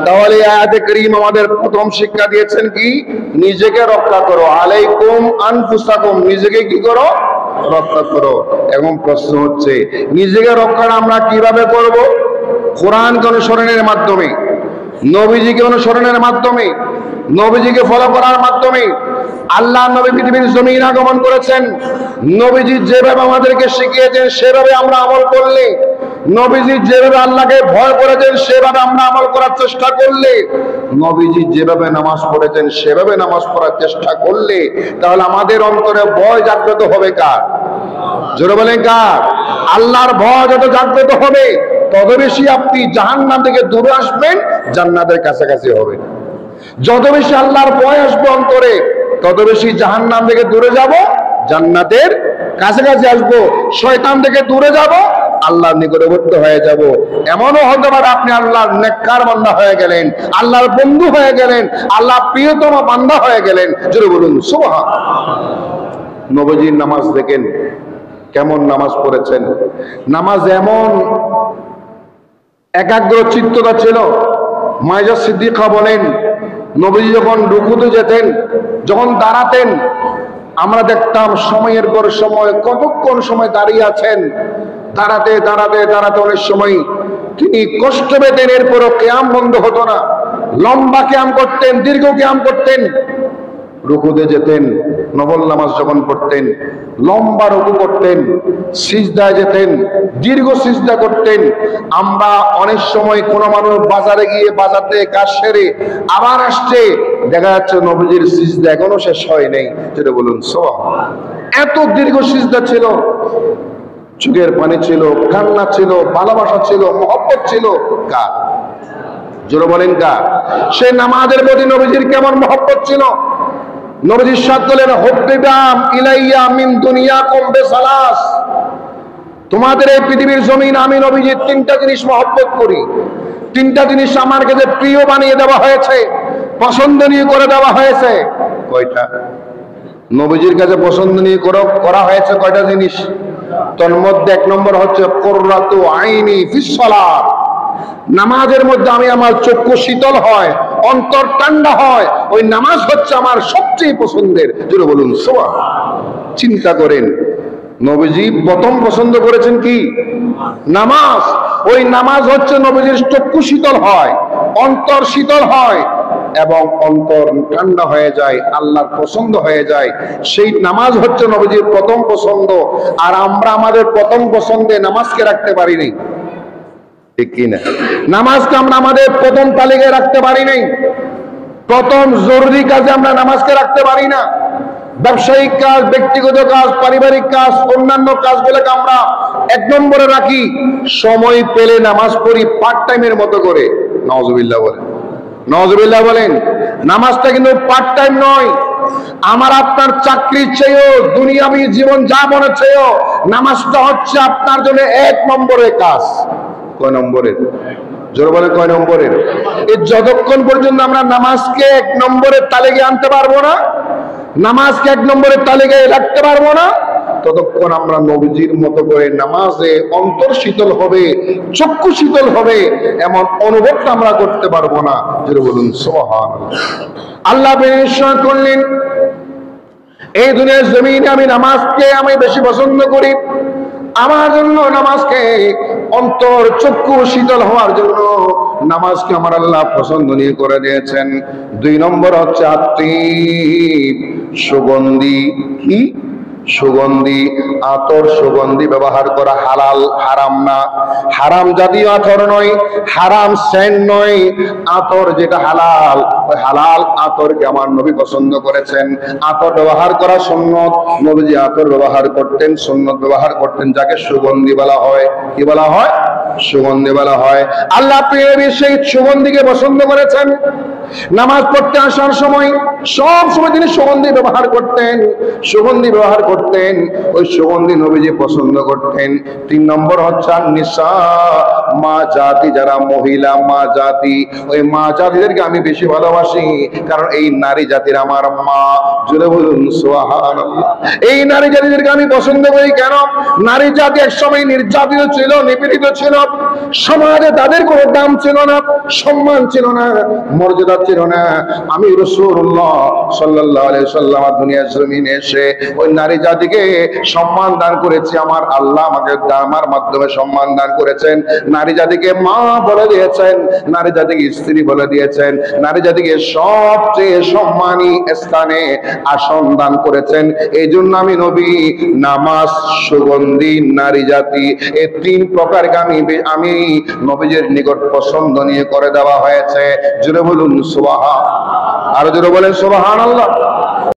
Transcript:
তাহলে আয়াতে কারীম আমাদের প্রথম শিক্ষা দিয়েছেন কি? নিজেকে রক্ষা করো, আলাইকুম আনফুসাকুম, নিজেকে কি করো? রক্ষা করো। এখন প্রশ্ন হচ্ছে নিজেকে রক্ষা আমরা কিভাবে করব? কোরআনকে অনুসরণের মাধ্যমে, নবীজিকে অনুসরণের মাধ্যমে, নবীজিকে ফলো করার মাধ্যমে। আল্লাহ নবী পৃথিবীর জমিনে আগমন করেছেন, নবীজি যেভাবে আমাদেরকে শিখিয়েছেন সেভাবে আমরা আমল করলে, নবীজি যেভাবে আল্লাহকে ভয় করেছেন সেভাবে আমরা আমল করার চেষ্টা করলে, নবীজি যেভাবে নামাজ পড়েছেন সেভাবে নামাজ পড়ার চেষ্টা করলে, তাহলে আমাদের অন্তরে ভয় জাগ্রত হবে কার? জোরে বলেন কার? আল্লাহর ভয় যত জাগ্রত হবে তত বেশি আপনি জাহান্নাম থেকে দূরে আসবেন, জান্নাতের কাছাকাছি হবে। যত বেশি আল্লাহর ভয় আসবে অন্তরে তত বেশি জাহান্নাম থেকে দূরে যাব, জান্নাতের কাছাকাছি আসবো। শয়তান থেকে দূরে যাব, আল্লাহর নিকটবর্তী হয়ে যাব। এমনও হতে পারে আপনি আল্লাহর নেককার বান্দা হয়ে গেলেন, আল্লাহর বন্ধু হয়ে গেলেন, আল্লাহর প্রিয়তম বান্দা হয়ে গেলেন। জোরে বলুন সুবহানাল্লাহ। নবীজির নামাজ দেখেন কেমন নামাজ পড়েছেন। নামাজ এমন একাগ্র চিত্ততা ছিল। মায়েজা সিদ্দিকা বলেন, নবীজি যখন রুকুতে যেতেন, যখন দাঁড়াতেন, আমরা দেখতাম সময়ের পর সময় কতক্ষণ সময় দাঁড়িয়ে আছেন। দাঁড়াতে দাঁড়াতে দাঁড়াতে অনেক সময় তিনি কষ্ট পেতেন, এরপরও কিয়াম বন্ধ হতো না। লম্বা কিয়াম করতেন, দীর্ঘ কিয়াম করতেন। রুকুতে যেতেন, নফল নামাজ যখন পড়তেন লম্বা রুকু করতেন, সিজদায় যেতেন, দীর্ঘ সিজদা করতেন। আমরা অনেক সময় কোনো মানুষ বাজারে গিয়ে বাজার থেকে কাজ সেরে আবার আসছে, দেখা যাচ্ছে নবীজির সিজদা এখনো শেষ হয় নাই। যেটা বলুন সুবহানাল্লাহ। এত দীর্ঘ সিজদা ছিল, চোখের পানি ছিল, কান্না ছিল, ভালোবাসা ছিল, মহব্বত ছিল। কার? জোরে বলেন কার? সে নামাজের প্রতি নবীজির কেমন মহব্বত ছিল। নবীজি সাদ বলেন, হুব্বিবাম ইলাইয়া মিন দুনিয়াকুম বিসালাস, তোমাদের এই পৃথিবীর জমিন আমি নবীজি তিনটা জিনিস মহব্বত করি। তিনটা জিনিস আমার কাছে প্রিয় বানিয়ে দেওয়া হয়েছে, পছন্দনীয় করে দেওয়া হয়েছে। কয়টা? নবীজির কাছে পছন্দনীয় করা হয়েছে কয়টা জিনিস? তার মধ্যে এক নম্বর হচ্ছে কুররাতু আইনি ফিস সালাত, নামাজের মধ্যে আমি আমার চক্ষু শীতল হয়, অন্তর ঠান্ডা হয়, ওই নামাজ হচ্ছে আমার সবচেয়ে পছন্দের। জোরে বলুন সুবহানাল্লাহ। চিন্তা করেন, নবীজি প্রথম পছন্দ করেছেন কি? নামাজ। ওই নামাজ হচ্ছে নবীজির চক্ষু শীতল হয়, অন্তর শীতল হয় এবং অন্তর ঠান্ডা হয়ে যায়, আল্লাহর পছন্দ হয়ে যায়। সেই নামাজ হচ্ছে নবীজির প্রথম পছন্দ। আর আমরা আমাদের প্রথম পছন্দে নামাজকে রাখতে পারি নাই, ঠিক কি না? নামাজকে আমরা আমাদের প্রথম তালিকায় রাখতে পারি নাই। প্রথম জরুরি কাজে আমরা নামাজকে রাখতে পারি না। ব্যবসায়িক কাজ, ব্যক্তিগত কাজ, পারিবারিক কাজ, অন্যান্য কাজগুলোকে আমরা এক নম্বরে রাখি। সময় পেলে নামাজ পড়ি পার্ট টাইমের মতো করে। নাউজুবিল্লাহ বলেন, নাউজুবিল্লাহ বলেন। নামাজটা কিন্তু পার্ট টাইম নয়। আমার আপনার চাকরির চেয়েও, দুনিয়াবী জীবন যাপনের চেয়েও নামাজটা হচ্ছে আপনার জন্য এক নম্বরের কাজ। কয় নম্বরের? জোরে বলে কয় নম্বরের? এই যতক্ষণ পর্যন্ত আমরা নামাজকে এক নম্বরের তালিকায় আনতে পারবো না, নামাজকে এক নম্বরের তালিকায় রাখতে পারবো না, ততক্ষণ আমরা নবীজির মতো করে নামাজে অন্তর শীতল হবে, চক্ষু শীতল হবে এমন অনুভবটা আমরা করতে পারবো না। জোরে বলুন সুবহানাল্লাহ। আল্লাহ নিশ্চয় করলেন, এই দুনিয়ার জমিনে আমি নামাজকে আমি বেশি পছন্দ করি। আমার জন্য নামাজকে, অন্তর চক্ষু শীতল হওয়ার জন্য নামাজকে আমার আল্লাহ পছন্দনীয় করে দিয়েছেন। দুই নম্বর হচ্ছে আত্মীব, সুগন্ধি। কি? সুগন্ধি, আতর, সুগন্ধি ব্যবহার করা হালাল, হারাম না। হারাম জাতীয় আতর নয়, হারাম সেন্ট নয়। আতর যেটা হালাল, ওই হালাল আতরকে আমার নবী পছন্দ করেছেন। আতর ব্যবহার করা সুন্নত, নবীজি আতর ব্যবহার করতেন, সুন্নত ব্যবহার করতেন, যাকে সুগন্ধি বলা হয়। কি বলা হয়? সুগন্ধি বলা হয়। আল্লাহ প্রিয় সেই সুগন্ধিকে পছন্দ করেছেন। নামাজ পড়তে আসার সময় সব সময় তিনি সুগন্ধি ব্যবহার করতেন, সুগন্ধি ব্যবহার করতেন। ওই সুগন্ধি নবীজি পছন্দ করতেন। 3 নম্বর হচ্ছে নিসা, মা জাতি, যারা মহিলা মা জাতি, ওই মা জাতিদেরকে আমি বেশি ভালোবাসি, কারণ এই নারী জাতির আমার মা। জোরে বলুন সুবহানাল্লাহ। এই নারী জাতিদেরকে আমি পছন্দ করি। কেন? নারী জাতি একসময় নির্যাতিত ছিল, নিপীড়িত ছিল, সমাজে তাদের কোনো দাম ছিল না, সম্মান ছিল না, মর্যাদা ছিল না। আমি রাসূলুল্লাহ সাল্লাল্লাহু আলাইহি সাল্লাম দুনিয়ার জমিনে এসে ওই নারী জাতিকে সম্মান দান করেছি। আমার আল্লাহ আমাকে আমার মাধ্যমে সম্মান দান করেছেন। নারী জাতিকে মা বলে দিয়েছেন, নারী জাতিকে স্ত্রী বলে দিয়েছেন, নারী জাতিকে সবচেয়ে সম্মানী স্থানে আসন দান করেছেন। এই জন্য আমি নবী নামাজ, সুগন্ধি, নারী জাতি, এই 3 প্রকারকে আমি নবীজির নিকট পছন্দনীয় করে দেওয়া হয়েছে। জোরে বলুন সুবহান, আরো জোরে বলেন সুবহানাল্লাহ।